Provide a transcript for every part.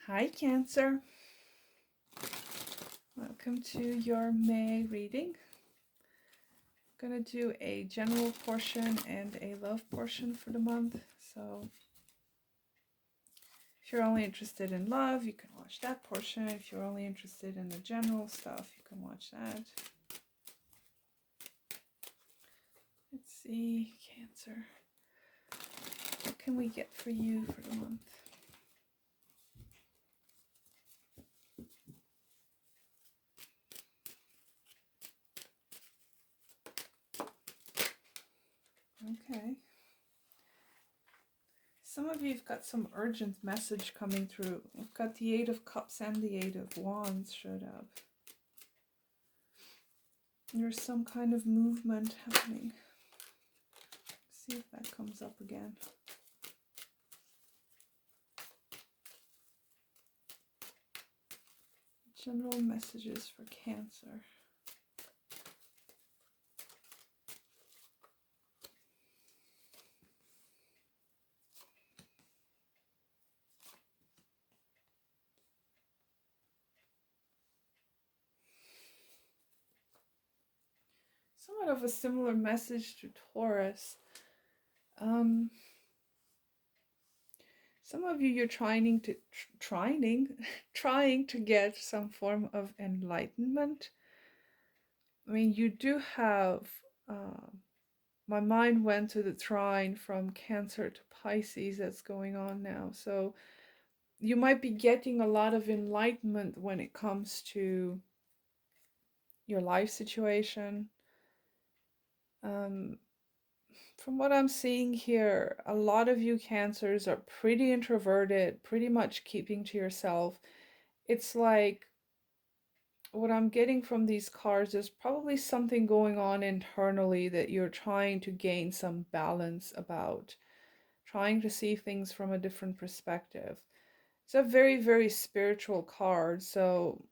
Hi, Cancer. Welcome to your May reading. I'm going to do a general portion and a love portion for the month. So if you're only interested in love, you can watch that portion. If you're only interested in the general stuff, you can watch that. Let's see, Cancer. What can we get for you for the month? Okay. Some of you have got some urgent message coming through. We've got the Eight of Cups and the Eight of Wands showed up. There's some kind of movement happening. Let's see if that comes up again. General messages for Cancer. Somewhat of a similar message to Taurus. Some of you, you're trying to get some form of enlightenment. I mean, you do have. My mind went to the trine from Cancer to Pisces that's going on now. So you might be getting a lot of enlightenment when it comes to your life situation. From what I'm seeing here, a lot of you Cancers are pretty introverted, pretty much keeping to yourself. It's like what I'm getting from these cards is probably something going on internally that you're trying to gain some balance about, trying to see things from a different perspective. It's a very, very spiritual card, so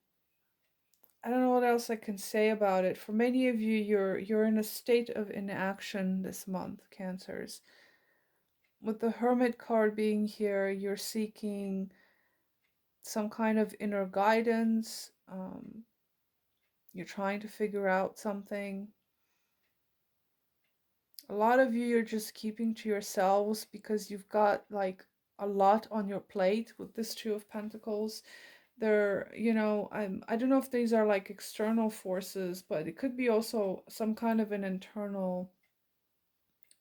I don't know what else I can say about it. For many of you, you're in a state of inaction this month, Cancers. With the Hermit card being here, you're seeking some kind of inner guidance. You're trying to figure out something. A lot of you, you're just keeping to yourselves because you've got like a lot on your plate with this Two of Pentacles. I don't know if these are like external forces, but it could be also some kind of an internal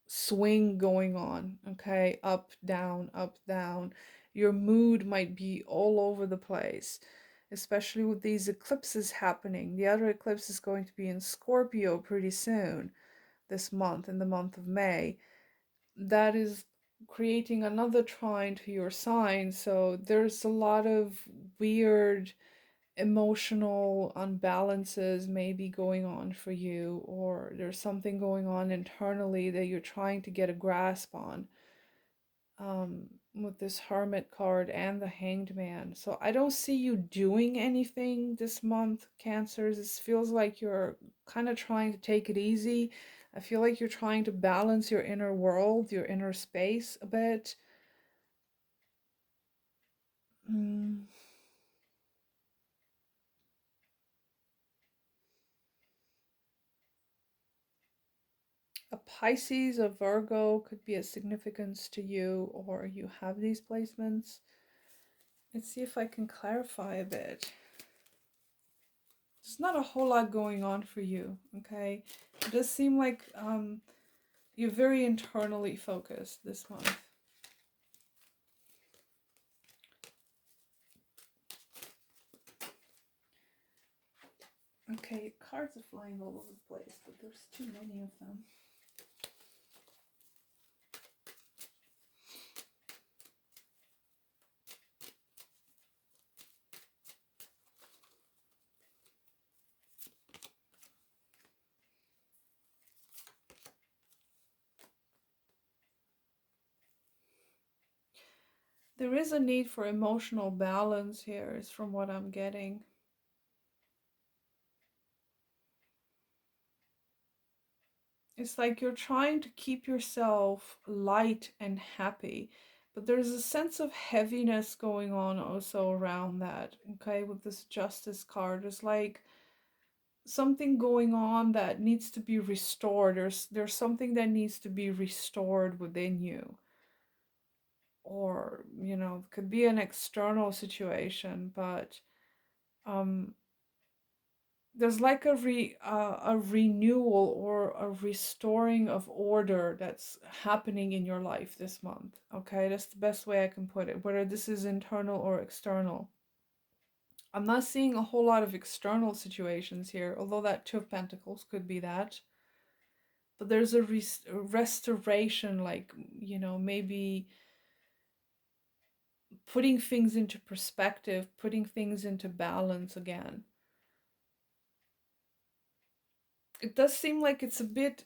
swing going on. Okay, up, down, up, down. Your mood might be all over the place, especially with these eclipses happening. The other eclipse is going to be in Scorpio pretty soon this month, in the month of May. That is creating another trine to your sign. So there's a lot of weird emotional unbalances maybe going on for you, or there's something going on internally that you're trying to get a grasp on, with this Hermit card and the Hanged Man. So I don't see you doing anything this month, Cancers. This feels like you're kind of trying to take it easy. I feel like you're trying to balance your inner world, your inner space a bit. A Pisces, a Virgo could be a significance to you, or you have these placements. Let's see if I can clarify a bit. There's not a whole lot going on for you, okay? It does seem like you're very internally focused this month. Okay, cards are flying all over the place, but there's too many of them. There is a need for emotional balance here, is from what I'm getting. It's like you're trying to keep yourself light and happy, But there's a sense of heaviness going on also around that, okay, with this Justice card. There's like something going on that needs to be restored. There's something that needs to be restored within you. Or, it could be an external situation, but um there's like a renewal or a restoring of order that's happening in your life this month. Okay, that's the best way I can put it, whether this is internal or external. I'm not seeing a whole lot of external situations here, although that Two of Pentacles could be that. But there's a restoration, like, maybe putting things into perspective, putting things into balance again. It does seem like it's a bit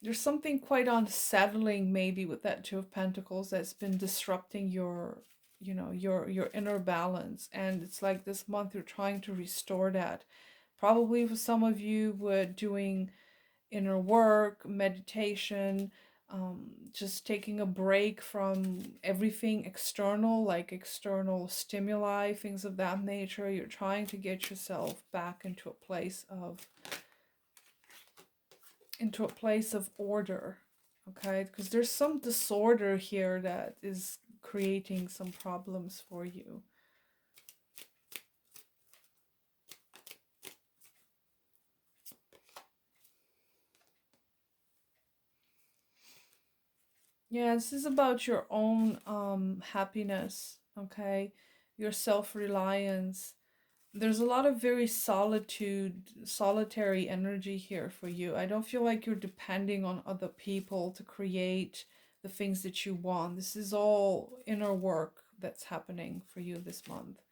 there's something quite unsettling maybe with that Two of Pentacles that's been disrupting your inner balance. And it's like this month you're trying to restore that. Probably for some of you were doing inner work, meditation, just taking a break from everything external, like external stimuli, things of that nature. You're trying to get yourself back into a place of order, okay? Because there's some disorder here that is creating some problems for you. Yeah, this is about your own happiness, okay? Your self-reliance. There's a lot of very solitary energy here for you. I don't feel like you're depending on other people to create the things that you want. This is all inner work that's happening for you this month.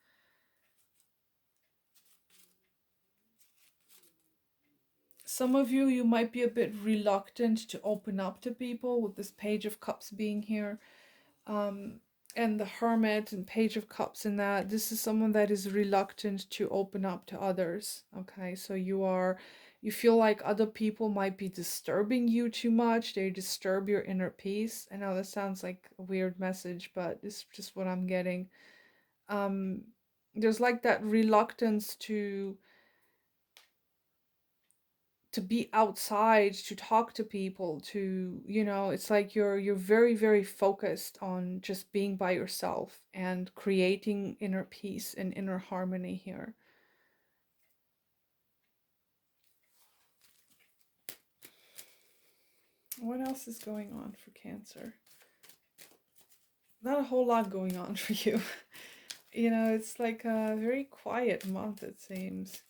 Some of you might be a bit reluctant to open up to people with this Page of Cups being here. And the Hermit and Page of Cups in that. This is someone that is reluctant to open up to others. Okay, so you feel like other people might be disturbing you too much. They disturb your inner peace. I know that sounds like a weird message, but it's just what I'm getting. Um, there's like that reluctance to be outside, to talk to people, it's like you're very, very focused on just being by yourself and creating inner peace and inner harmony here. What else is going on for Cancer? Not a whole lot going on for you. It's like a very quiet month, it seems.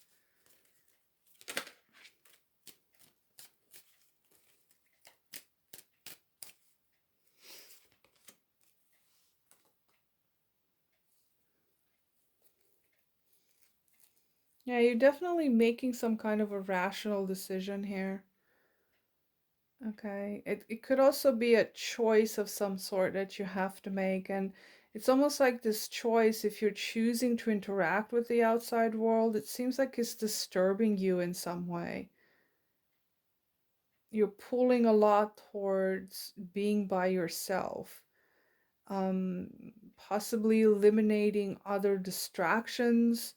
Yeah, you're definitely making some kind of a rational decision here. Okay. It could also be a choice of some sort that you have to make. And it's almost like this choice, if you're choosing to interact with the outside world, it seems like it's disturbing you in some way. You're pulling a lot towards being by yourself, possibly eliminating other distractions,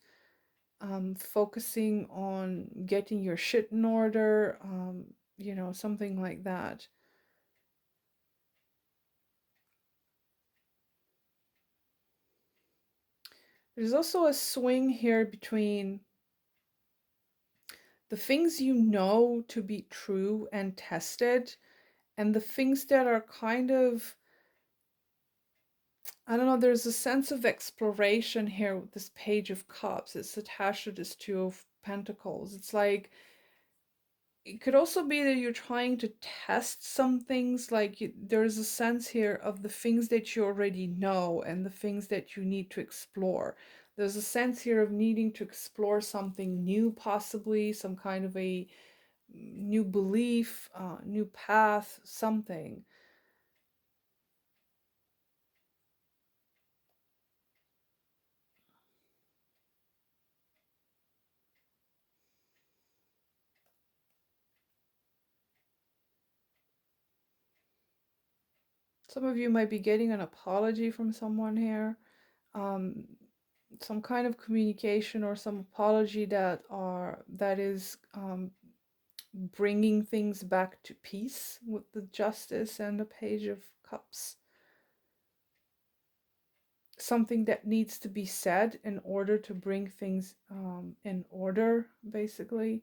focusing on getting your shit in order, something like that. There's also a swing here between the things you know to be true and tested and the things that are kind of, I don't know, there's a sense of exploration here with this Page of Cups. It's attached to this Two of Pentacles. It's like it could also be that you're trying to test some things, like there's a sense here of the things that you already know and the things that you need to explore. There's a sense here of needing to explore something new, possibly some kind of a new belief, new path, something. Some of you might be getting an apology from someone here. Um, some kind of communication or some apology that is bringing things back to peace with the Justice and the Page of Cups. Something that needs to be said in order to bring things in order, basically.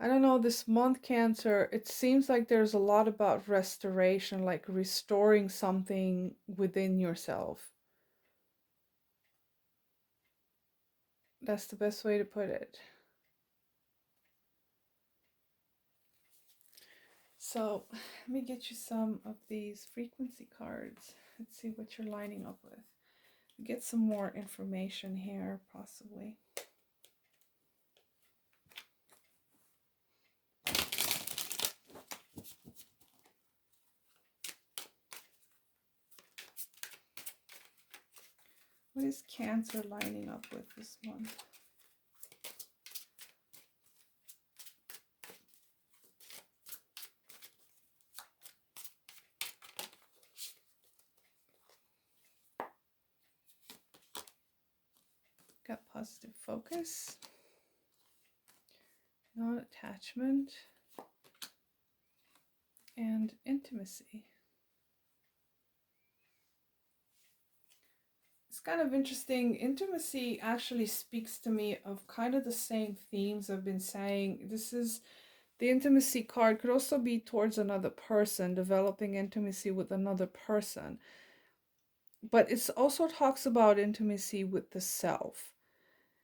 I don't know, this month, Cancer, it seems like there's a lot about restoration, like restoring something within yourself. That's the best way to put it. So let me get you some of these frequency cards. Let's see what you're lining up with. Get some more information here, possibly. What is Cancer lining up with this month? Got positive focus, non-attachment, and intimacy. It's kind of interesting. Intimacy actually speaks to me of kind of the same themes I've been saying. This is the intimacy card could also be towards another person, developing intimacy with another person. But it also talks about intimacy with the self.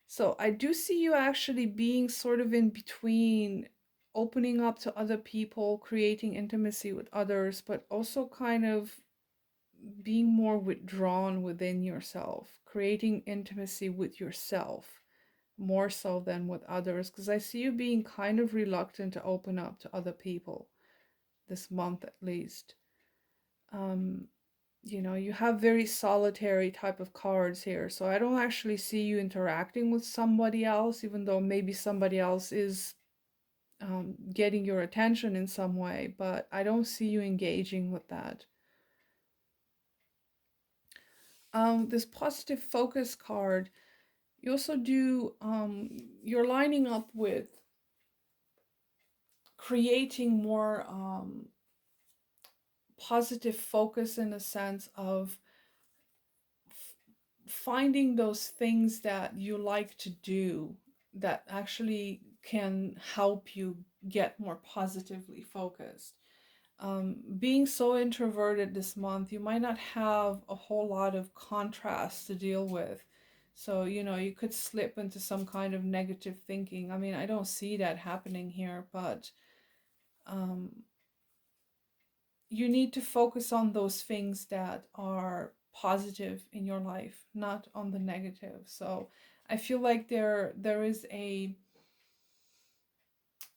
So I do see you actually being sort of in between, opening up to other people, creating intimacy with others, but also kind of being more withdrawn within yourself, creating intimacy with yourself more so than with others. Because I see you being kind of reluctant to open up to other people this month at least. Um, you have very solitary type of cards here. So I don't actually see you interacting with somebody else, even though maybe somebody else is getting your attention in some way, but I don't see you engaging with that. This positive focus card, you also do, you're lining up with creating more positive focus in a sense of finding those things that you like to do that actually can help you get more positively focused. Being so introverted this month, you might not have a whole lot of contrast to deal with. So, you could slip into some kind of negative thinking. I mean, I don't see that happening here, but um, you need to focus on those things that are positive in your life, not on the negative. So I feel like there is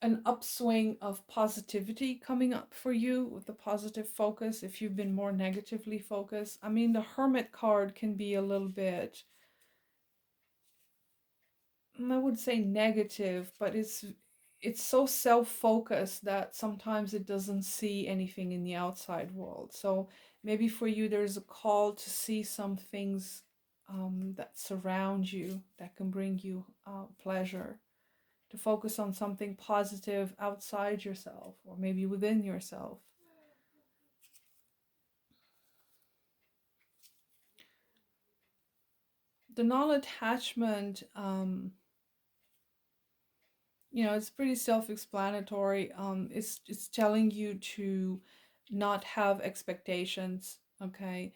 an upswing of positivity coming up for you with the positive focus if you've been more negatively focused. I mean, the Hermit card can be a little bit, I would say negative, but it's so self-focused that sometimes it doesn't see anything in the outside world. So maybe for you there's a call to see some things that surround you that can bring you pleasure, to focus on something positive outside yourself or maybe within yourself. The non-attachment, it's pretty self-explanatory. It's telling you to not have expectations, okay?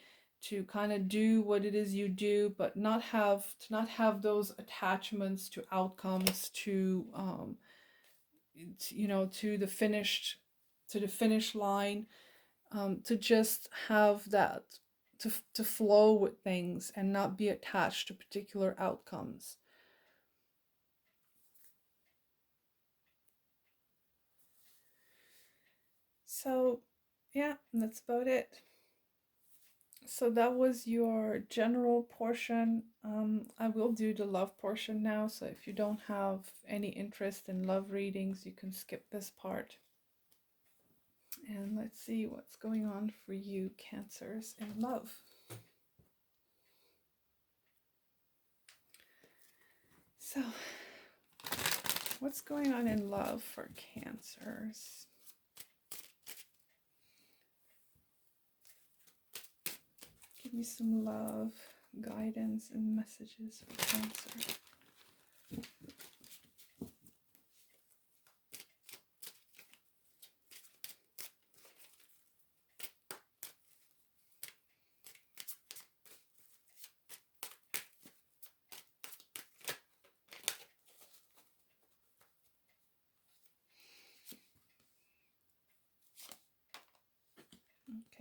To kind of do what it is you do, but not have those attachments to outcomes, to the finish line, to just have that, to flow with things and not be attached to particular outcomes. So, yeah, that's about it. So that was your general portion. I will do the love portion now. So if you don't have any interest in love readings, you can skip this part. And let's see what's going on for you, Cancers, in love. So, what's going on in love for Cancers? Give me some love, guidance, and messages for Cancer.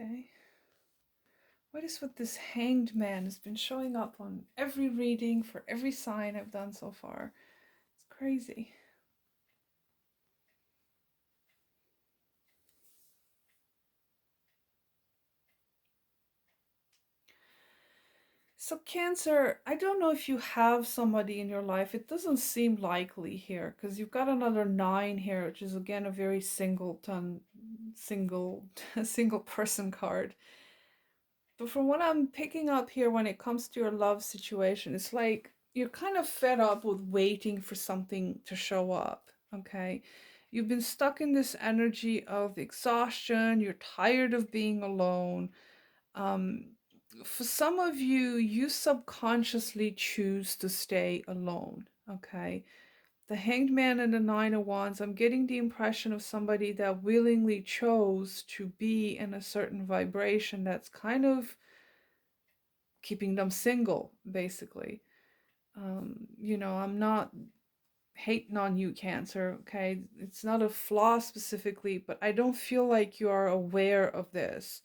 Okay. What is with this Hanged Man? Has been showing up on every reading for every sign I've done so far. It's crazy. So Cancer, I don't know if you have somebody in your life. It doesn't seem likely here because you've got another 9 here, which is again a very single single person card. But from what I'm picking up here when it comes to your love situation, it's like you're kind of fed up with waiting for something to show up, okay? You've been stuck in this energy of exhaustion, you're tired of being alone. Um, for some of you, you subconsciously choose to stay alone, okay? The Hanged Man and the Nine of Wands, I'm getting the impression of somebody that willingly chose to be in a certain vibration that's kind of keeping them single, basically. I'm not hating on you, Cancer, okay? It's not a flaw specifically, but I don't feel like you are aware of this.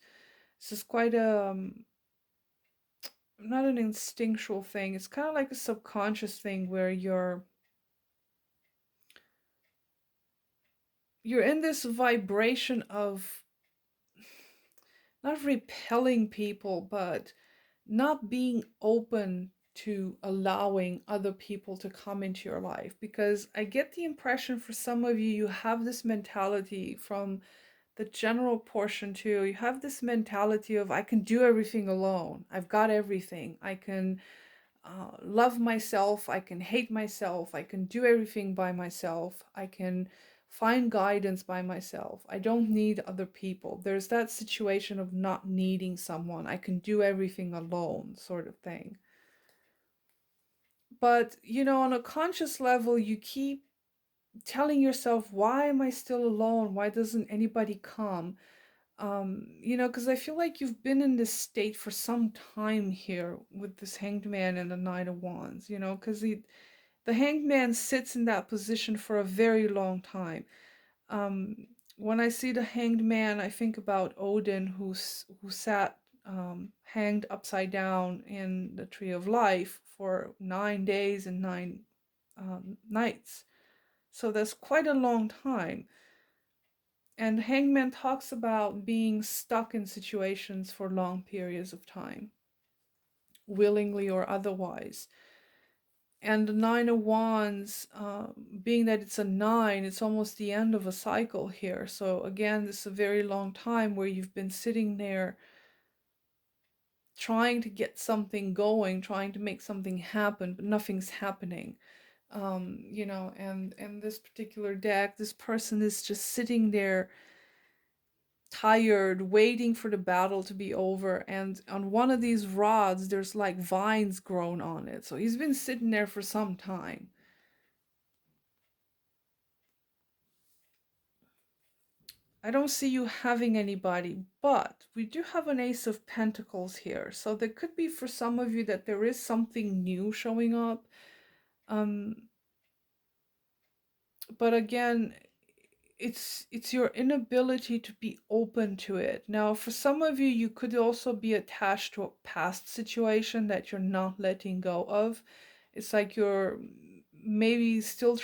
This is quite not an instinctual thing. It's kind of like a subconscious thing where you're in this vibration of not repelling people, but not being open to allowing other people to come into your life. Because I get the impression for some of you, you have this mentality from the general portion too. You have this mentality of, I can do everything alone. I've got everything. I can love myself. I can hate myself. I can do everything by myself. I can find guidance by myself. I don't need other people. There's that situation of not needing someone. I can do everything alone, sort of thing. But, on a conscious level, you keep telling yourself, why am I still alone? Why doesn't anybody come? Because I feel like you've been in this state for some time here with this Hanged Man and the Knight of Wands, because the Hanged Man sits in that position for a very long time. Um, when I see the Hanged Man, I think about Odin, who sat hanged upside down in the Tree of Life for 9 days and 9 nights. So that's quite a long time. And Hangman talks about being stuck in situations for long periods of time, willingly or otherwise. And the Nine of Wands, being that it's a 9, it's almost the end of a cycle here. So again, this is a very long time where you've been sitting there trying to get something going, trying to make something happen, but nothing's happening. And this particular deck, this person is just sitting there tired, waiting for the battle to be over. And on one of these rods, there's like vines grown on it. So he's been sitting there for some time. I don't see you having anybody, but we do have an Ace of Pentacles here. So there could be for some of you that there is something new showing up. Um, but again, it's your inability to be open to it. Now, for some of you, you could also be attached to a past situation that you're not letting go of. It's like you're maybe still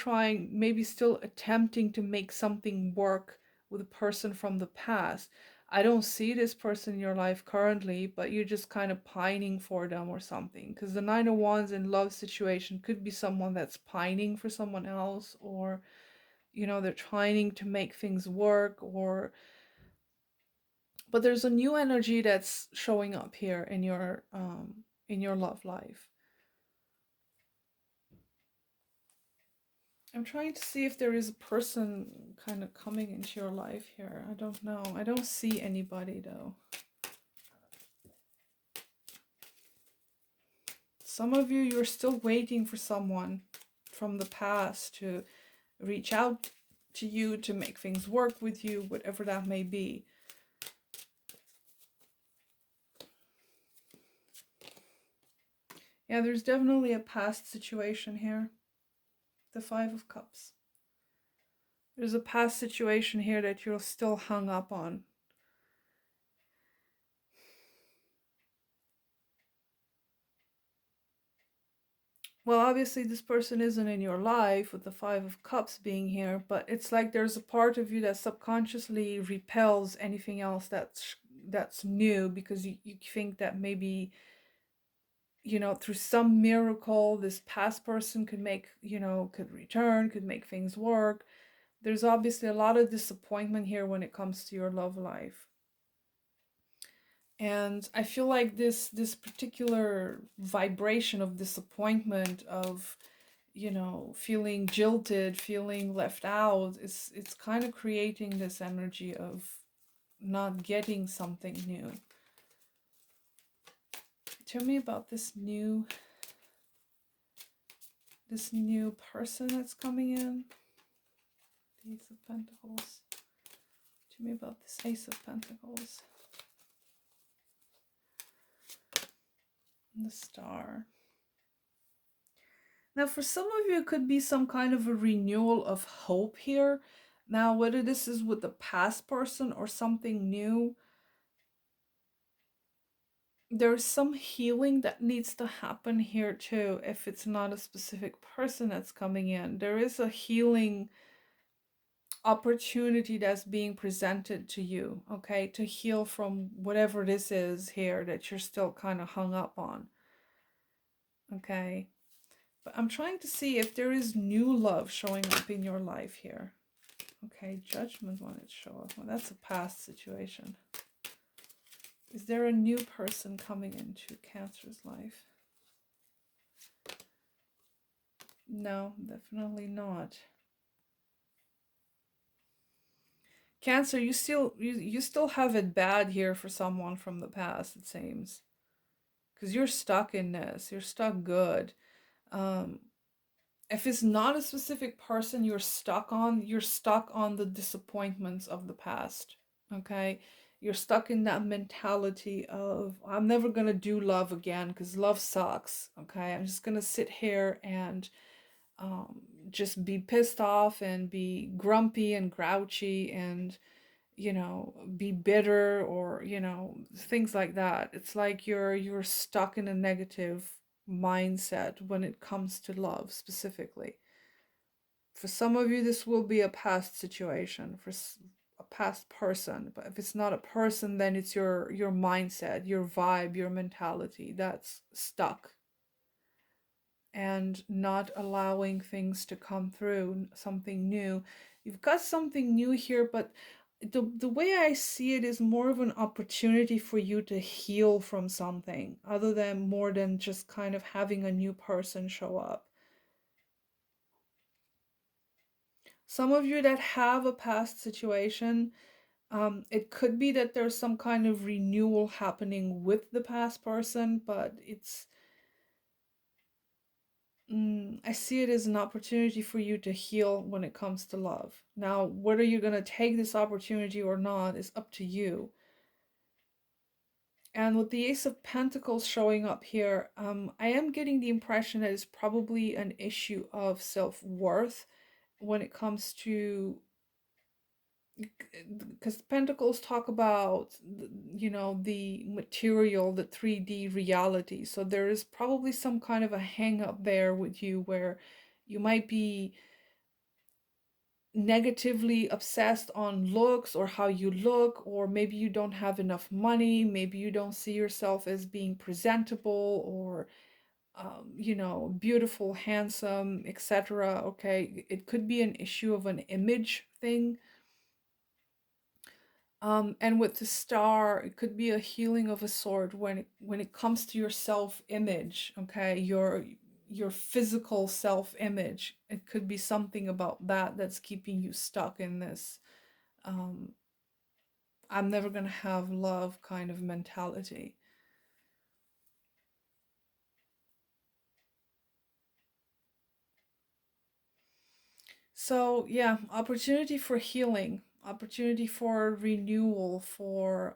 attempting to make something work with a person from the past. I don't see this person in your life currently, but you're just kind of pining for them or something. Because the Nine of Wands in love situation could be someone that's pining for someone else, or they're trying to make things work, or but there's a new energy that's showing up here in your love life. I'm trying to see if there is a person kind of coming into your life here. I don't know. I don't see anybody though. Some of you, you're still waiting for someone from the past to reach out to you, to make things work with you, whatever that may be. Yeah, there's definitely a past situation here. The Five of Cups. There's a past situation here that you're still hung up on. Well, obviously this person isn't in your life with the Five of Cups being here, but it's like there's a part of you that subconsciously repels anything else that's new, because you think that maybe, through some miracle this past person could make, could return, could make things work. There's obviously a lot of disappointment here when it comes to your love life. And I feel like this particular vibration of disappointment, of feeling jilted, feeling left out, it's kind of creating this energy of not getting something new. Tell me about this new person that's coming in. The Ace of Pentacles. Tell me about this Ace of Pentacles. And the Star. Now, for some of you, it could be some kind of a renewal of hope here. Now, whether this is with the past person or something new, there's some healing that needs to happen here too. If it's not a specific person that's coming in, there is a healing opportunity that's being presented to you, okay, to heal from whatever this is here that you're still kind of hung up on, okay. But I'm trying to see if there is new love showing up in your life here. Okay, Judgment wanted to show up. Well, that's a past situation. Is there a new person coming into Cancer's life? No, definitely not. Cancer, you still have it bad here for someone from the past, it seems. Because you're stuck in this. You're stuck good. Um, if it's not a specific person you're stuck on the disappointments of the past. Okay? You're stuck in that mentality of, I'm never gonna do love again because love sucks. Okay? I'm just gonna sit here and just be pissed off and be grumpy and grouchy and be bitter, or things like that. It's like you're stuck in a negative mindset when it comes to love specifically. For some of you, this will be a past situation, for a past person. But if it's not a person, then it's your mindset, your vibe, your mentality that's stuck and not allowing things to come through, something new. You've got something new here, but the way I see it is more of an opportunity for you to heal from something, other than more than just kind of having a new person show up. Some of you that have a past situation, it could be that there's some kind of renewal happening with the past person, but I see it as an opportunity for you to heal when it comes to love. Now, whether you're going to take this opportunity or not is up to you. And with the Ace of Pentacles showing up here, I am getting the impression that it's probably an issue of self-worth when it comes to, because Pentacles talk about, the material, the 3D reality. So there is probably some kind of a hang up there with you where you might be negatively obsessed on looks or how you look, or maybe you don't have enough money, maybe you don't see yourself as being presentable or beautiful, handsome, etc. Okay, it could be an issue of an image thing. And with the star, it could be a healing of a sort when it comes to your self-image, okay, your physical self-image. It could be something about that that's keeping you stuck in this um, I'm never gonna have love kind of mentality. So yeah, opportunity for healing, opportunity for renewal, for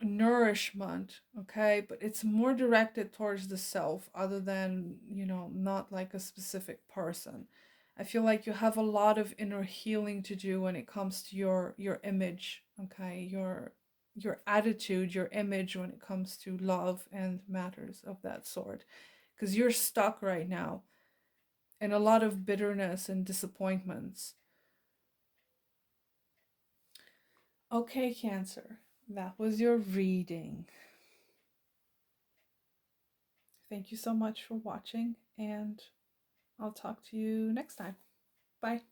nourishment, okay? But it's more directed towards the self other than, not like a specific person. I feel like you have a lot of inner healing to do when it comes to your image, okay? Your attitude, your image when it comes to love and matters of that sort. Because you're stuck right now in a lot of bitterness and disappointments. Okay, Cancer, that was your reading. Thank you so much for watching, and I'll talk to you next time. Bye.